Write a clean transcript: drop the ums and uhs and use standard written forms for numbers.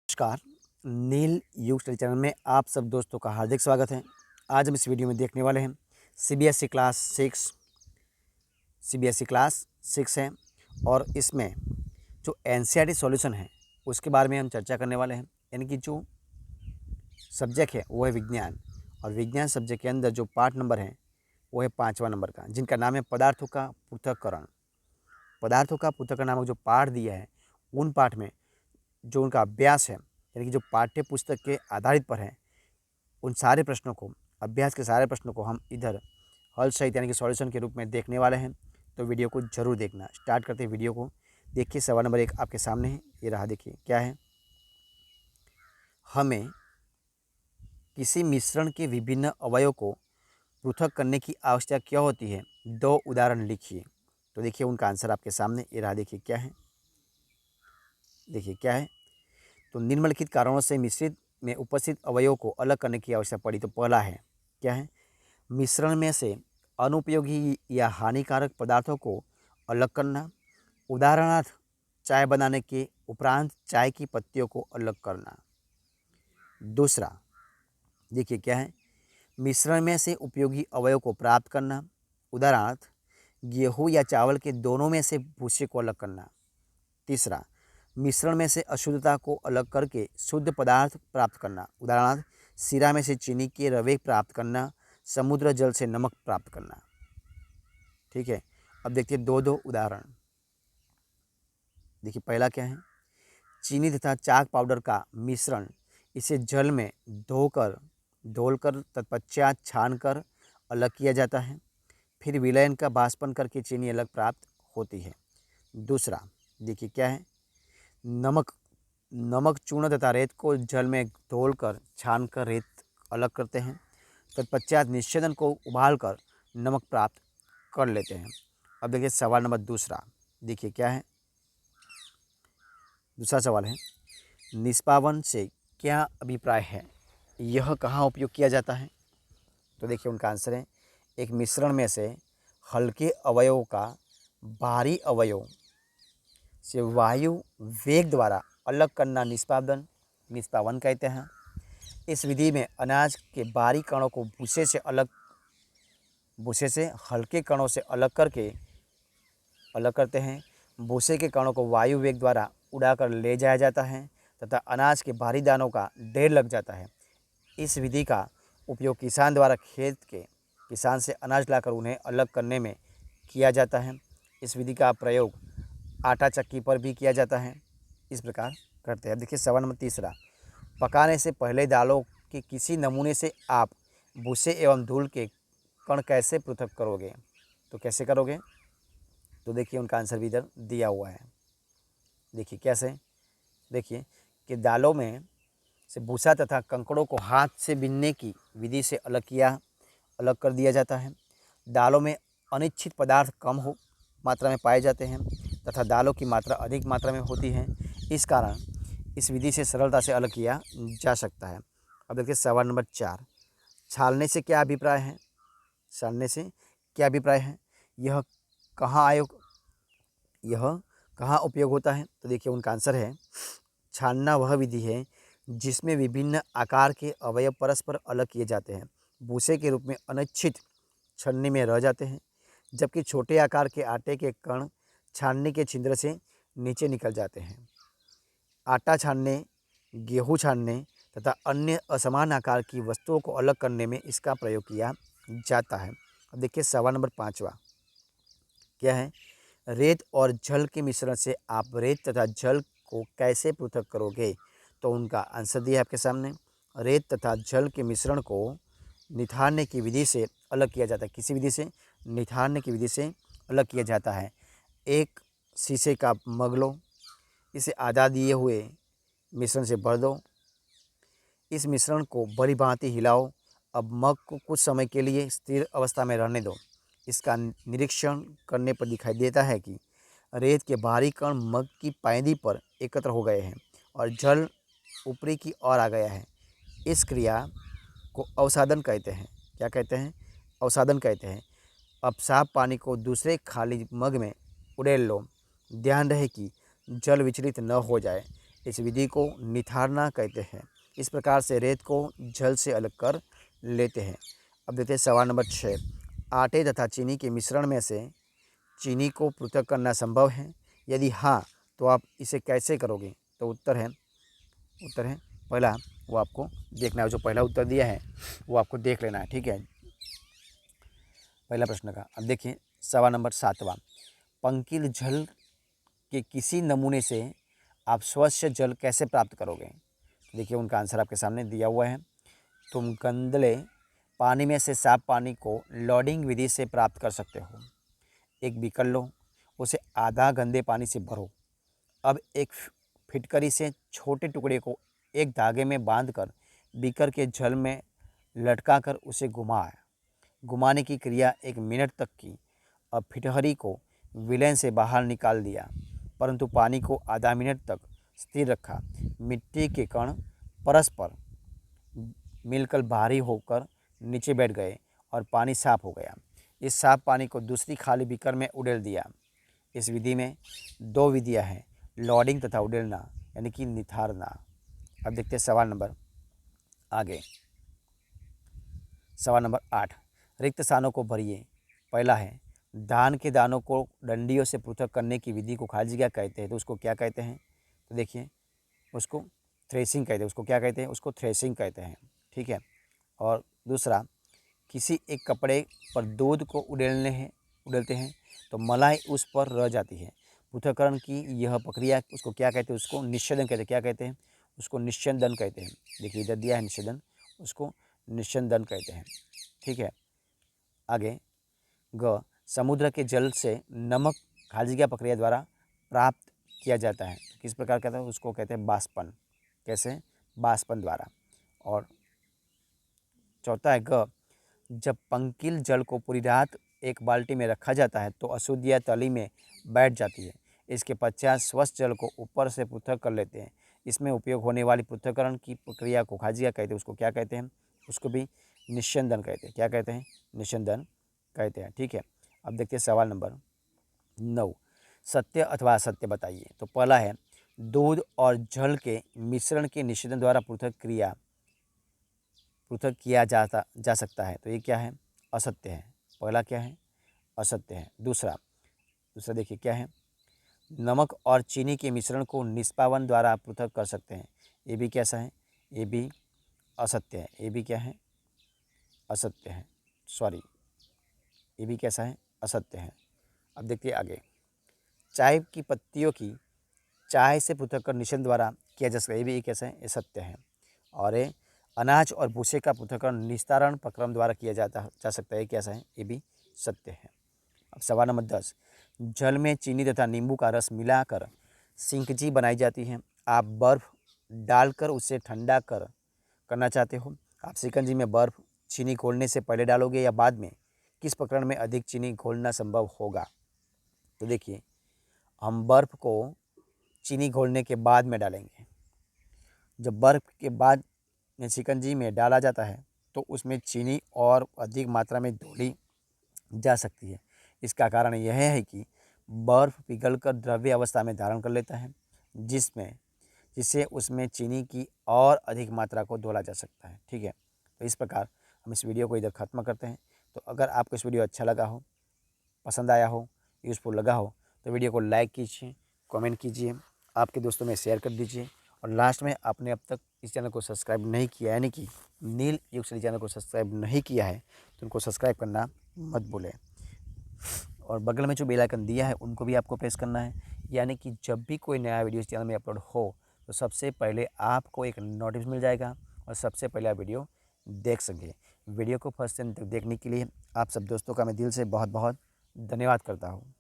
नमस्कार। नील युग study channel में आप सब दोस्तों का हार्दिक स्वागत है। आज हम इस वीडियो में देखने वाले हैं सीबीएसई क्लास 6 है और इसमें जो एनसीईआरटी सॉल्यूशन है उसके बारे में हम चर्चा करने वाले हैं। यानी कि जो सब्जेक्ट है वो है विज्ञान, और विज्ञान सब्जेक्ट के अंदर जो पार्ट नंबर है वो है 5वां नंबर का, जिनका नाम है पदार्थों का पृथक्करण। पदार्थों का पृथक्करण नामक जो पाठ दिया है, उन पाठ में जो उनका अभ्यास है, यानी कि जो पाठ्य पुस्तक के आधारित पर है, उन सारे प्रश्नों को, अभ्यास के सारे प्रश्नों को हम इधर हल सहित यानी कि सॉल्यूशन के रूप में देखने वाले हैं। तो वीडियो को जरूर देखना। स्टार्ट करते हैं वीडियो को। देखिए सवाल नंबर 1 आपके सामने है, ये रहा। देखिए क्या है। हमें किसी मिश्रण के विभिन्न अवयवों को पृथक करने की आवश्यकता क्यों होती है? 2 उदाहरण लिखिए। तो देखिए उनका आंसर आपके सामने ये रहा। देखिए क्या है, देखिए क्या है। तो निम्नलिखित कारणों से मिश्रित में उपस्थित अवयवों को अलग करने की आवश्यकता पड़ी। तो पहला है क्या है, मिश्रण में से अनुपयोगी या हानिकारक पदार्थों को अलग करना। उदाहरणार्थ, चाय बनाने के उपरांत चाय की पत्तियों को अलग करना। दूसरा देखिए क्या है, मिश्रण में से उपयोगी अवयव को प्राप्त करना। उदाहरणार्थ, गेहूँ या चावल के दोनों में से भूसे को अलग करना। तीसरा, मिश्रण में से अशुद्धता को अलग करके शुद्ध पदार्थ प्राप्त करना। उदाहरणार्थ, सीरा में से चीनी के रवे प्राप्त करना, समुद्र जल से नमक प्राप्त करना। ठीक है, अब देखिए दो उदाहरण। देखिए पहला क्या है, चीनी तथा चाक पाउडर का मिश्रण, इसे जल में धोलकर तत्पश्चात छानकर अलग किया जाता है। फिर विलयन का बाष्पन करके चीनी अलग प्राप्त होती है। दूसरा देखिए क्या है, नमक चूर्ण तथा रेत को जल में धोलकर छानकर रेत अलग करते हैं। तत्पश्चात निषेधन को उबालकर नमक प्राप्त कर लेते हैं। अब देखिए सवाल नंबर दूसरा। देखिए क्या है, दूसरा सवाल है, निष्पावन से क्या अभिप्राय है? यह कहाँ उपयोग किया जाता है? तो देखिए उनका आंसर है, एक मिश्रण में से हल्के अवयवों का भारी अवयव से वायु वेग द्वारा अलग करना निष्पावन कहते हैं। इस विधि में अनाज के भारी कणों को भूसे से हल्के कणों से अलग करते हैं। भूसे के कणों को वायु वेग द्वारा उड़ाकर ले जाया जाता है तथा अनाज के भारी दानों का ढेर लग जाता है। इस विधि का उपयोग किसान द्वारा खेत के किसान से अनाज लाकर उन्हें अलग करने में किया जाता है। इस विधि का प्रयोग आटा चक्की पर भी किया जाता है। इस प्रकार करते हैं। देखिए सवाल नंबर तीसरा, पकाने से पहले दालों के किसी नमूने से आप भूसे एवं धूल के कण कैसे पृथक करोगे? तो कैसे करोगे? तो देखिए उनका आंसर भी इधर दिया हुआ है। देखिए कैसे, देखिए कि दालों में से भूसा तथा कंकड़ों को हाथ से बीनने की विधि से अलग कर दिया जाता है। दालों में अनिश्चित पदार्थ कम मात्रा में पाए जाते हैं तथा दालों की मात्रा अधिक मात्रा में होती है। इस कारण इस विधि से सरलता से अलग किया जा सकता है। अब देखिए सवाल नंबर 4, छालने से क्या अभिप्राय है? छालने से क्या अभिप्राय है? यह कहाँ उपयोग होता है? तो देखिए उनका आंसर है, छानना वह विधि है जिसमें विभिन्न आकार के अवयव परस्पर अलग किए जाते हैं, भूसे के रूप में अनिश्चित छन्नी में रह जाते हैं, जबकि छोटे आकार के आटे के कण छाननी के छिद्र से नीचे निकल जाते हैं। आटा छानने, गेहूँ छानने तथा अन्य असमान आकार की वस्तुओं को अलग करने में इसका प्रयोग किया जाता है। अब देखिए सवाल नंबर 5वां क्या है, रेत और जल के मिश्रण से आप रेत तथा जल को कैसे पृथक करोगे? तो उनका आंसर दिया है आपके सामने, रेत तथा जल के मिश्रण को निथारने की विधि से अलग किया जाता है। किसी विधि से? निथारने की विधि से अलग किया जाता है। एक शीशे का मग लो, इसे आधा दिए हुए मिश्रण से भर दो, इस मिश्रण को भली भांति हिलाओ। अब मग को कुछ समय के लिए स्थिर अवस्था में रहने दो। इसका निरीक्षण करने पर दिखाई देता है कि रेत के भारी कण मग की पैंदी पर एकत्र हो गए हैं और जल ऊपरी की ओर आ गया है। इस क्रिया को अवसादन कहते हैं। क्या कहते हैं? अवसादन कहते हैं। अब साफ पानी को दूसरे खाली मग में उड़ेल लो। ध्यान रहे कि जल विचलित न हो जाए। इस विधि को निथारना कहते हैं। इस प्रकार से रेत को जल से अलग कर लेते हैं। अब देखते हैं सवाल नंबर 6। आटे तथा चीनी के मिश्रण में से चीनी को पृथक करना संभव है? यदि हाँ, तो आप इसे कैसे करोगे? तो उत्तर है पहला, वो आपको देखना है। जो पहला उत्तर दिया है वो आपको देख लेना है, ठीक है, पहला प्रश्न का। अब देखिए सवाल नंबर 7वां। पंकिल जल के किसी नमूने से आप स्वच्छ जल कैसे प्राप्त करोगे? देखिए उनका आंसर आपके सामने दिया हुआ है। तुम गंदले पानी में से साफ पानी को लॉडिंग विधि से प्राप्त कर सकते हो। एक बीकर लो, उसे आधा गंदे पानी से भरो। अब एक फिटकरी से छोटे टुकड़े को एक धागे में बांधकर बीकर के जल में लटकाकर उसे घुमाएं। घुमाने की क्रिया 1 मिनट तक की। अब फिटकरी को विलयन से बाहर निकाल दिया, परंतु पानी को आधा मिनट तक स्थिर रखा। मिट्टी के कण परस्पर मिलकर भारी होकर नीचे बैठ गए और पानी साफ हो गया। इस साफ पानी को दूसरी खाली बीकर में उड़ेल दिया। इस विधि में 2 विधियां हैं, लॉडिंग तथा उड़ेलना, यानी कि निथारना। अब देखते हैं सवाल नंबर आगे। सवाल नंबर 8। रिक्त स्थानों को भरिए। पहला है, धान के दानों को डंडियों से पृथक करने की विधि को खाली जगह कहते हैं, तो उसको क्या कहते हैं? तो देखिए उसको थ्रेसिंग कहते हैं। उसको क्या कहते हैं? उसको थ्रेसिंग कहते हैं, ठीक है। और दूसरा, किसी एक कपड़े पर दूध को उड़ेलते हैं तो मलाई उस पर रह जाती है। पृथक्करण की यह प्रक्रिया उसको क्या कहते हैं? उसको निश्चेदन कहते हैं। क्या कहते हैं? उसको निश्चेदन कहते हैं। देखिए इधर दिया है निश्चेदन, उसको निश्चेदन कहते हैं, ठीक है। आगे ग, समुद्र के जल से नमक खाली जगह प्रक्रिया द्वारा प्राप्त किया जाता है। किस प्रकार कहता है? उसको कहते हैं बाष्पन। कैसे? बाष्पन द्वारा। और चौथा है ग, जब पंकिल जल को पूरी रात एक बाल्टी में रखा जाता है तो अशुद्धियाँ तली में बैठ जाती है। इसके पश्चात स्वच्छ जल को ऊपर से पृथक कर लेते हैं। इसमें उपयोग होने वाली पृथक्करण की प्रक्रिया को खाजिया कहते हैं। उसको क्या कहते हैं? उसको भी निस्यंदन कहते हैं। क्या कहते हैं? निस्यंदन कहते हैं, ठीक है। अब देखते हैं सवाल नंबर 9। सत्य अथवा असत्य बताइए। तो पहला है, दूध और जल के मिश्रण के निषेधन द्वारा पृथक किया जा सकता है, तो ये क्या है? असत्य है। पहला क्या है? असत्य है। दूसरा देखिए क्या है? नमक और चीनी के मिश्रण को निष्पावन द्वारा पृथक कर सकते हैं, ये भी कैसा है? ये भी असत्य है। ये भी क्या है? असत्य है, सॉरी, ये भी कैसा है? असत्य है। अब देखिए आगे, चाय की पत्तियों की चाय से पृथक कर निषेधन द्वारा किया जा सकता है, ये भी कैसा है? ये सत्य है। और ये अनाज और भूसे का पृथक्करण निस्तारण प्रक्रम द्वारा किया जा सकता है, कैसा है? ये भी सत्य है। अब सवाल नंबर 10। जल में चीनी तथा नींबू का रस मिलाकर सिंकजी बनाई जाती है। आप बर्फ़ डालकर उसे ठंडा करना चाहते हो। आप सिकंजी में बर्फ़ चीनी घोलने से पहले डालोगे या बाद में? किस प्रकरण में अधिक चीनी घोलना संभव होगा? तो देखिए हम बर्फ़ को चीनी घोलने के बाद में डालेंगे। जब बर्फ़ के बाद में शिकंजी में डाला जाता है तो उसमें चीनी और अधिक मात्रा में घोली जा सकती है। इसका कारण यह है कि बर्फ़ पिघलकर द्रव्य अवस्था में धारण कर लेता है, जिससे उसमें चीनी की और अधिक मात्रा को घोला जा सकता है, ठीक है। तो इस प्रकार हम इस वीडियो को इधर ख़त्म करते हैं। तो अगर आपको इस वीडियो अच्छा लगा हो, पसंद आया हो, यूज़फुल लगा हो, तो वीडियो को लाइक कीजिए, कमेंट कीजिए, आपके दोस्तों में शेयर कर दीजिए। और लास्ट में आपने अब तक इस चैनल को सब्सक्राइब नहीं किया, यानी कि नील युग स्टडी चैनल को सब्सक्राइब नहीं किया है, तो उनको सब्सक्राइब करना मत भूलें। और बगल में जो बेल आइकन दिया है उनको भी आपको प्रेस करना है, यानी कि जब भी कोई नया वीडियो इस चैनल में अपलोड हो तो सबसे पहले आपको एक नोटिफिकेशन मिल जाएगा और सबसे पहले आप वीडियो देख सकें। वीडियो को फर्स्ट से अंत तक देखने के लिए आप सब दोस्तों का मैं दिल से बहुत बहुत धन्यवाद करता हूँ।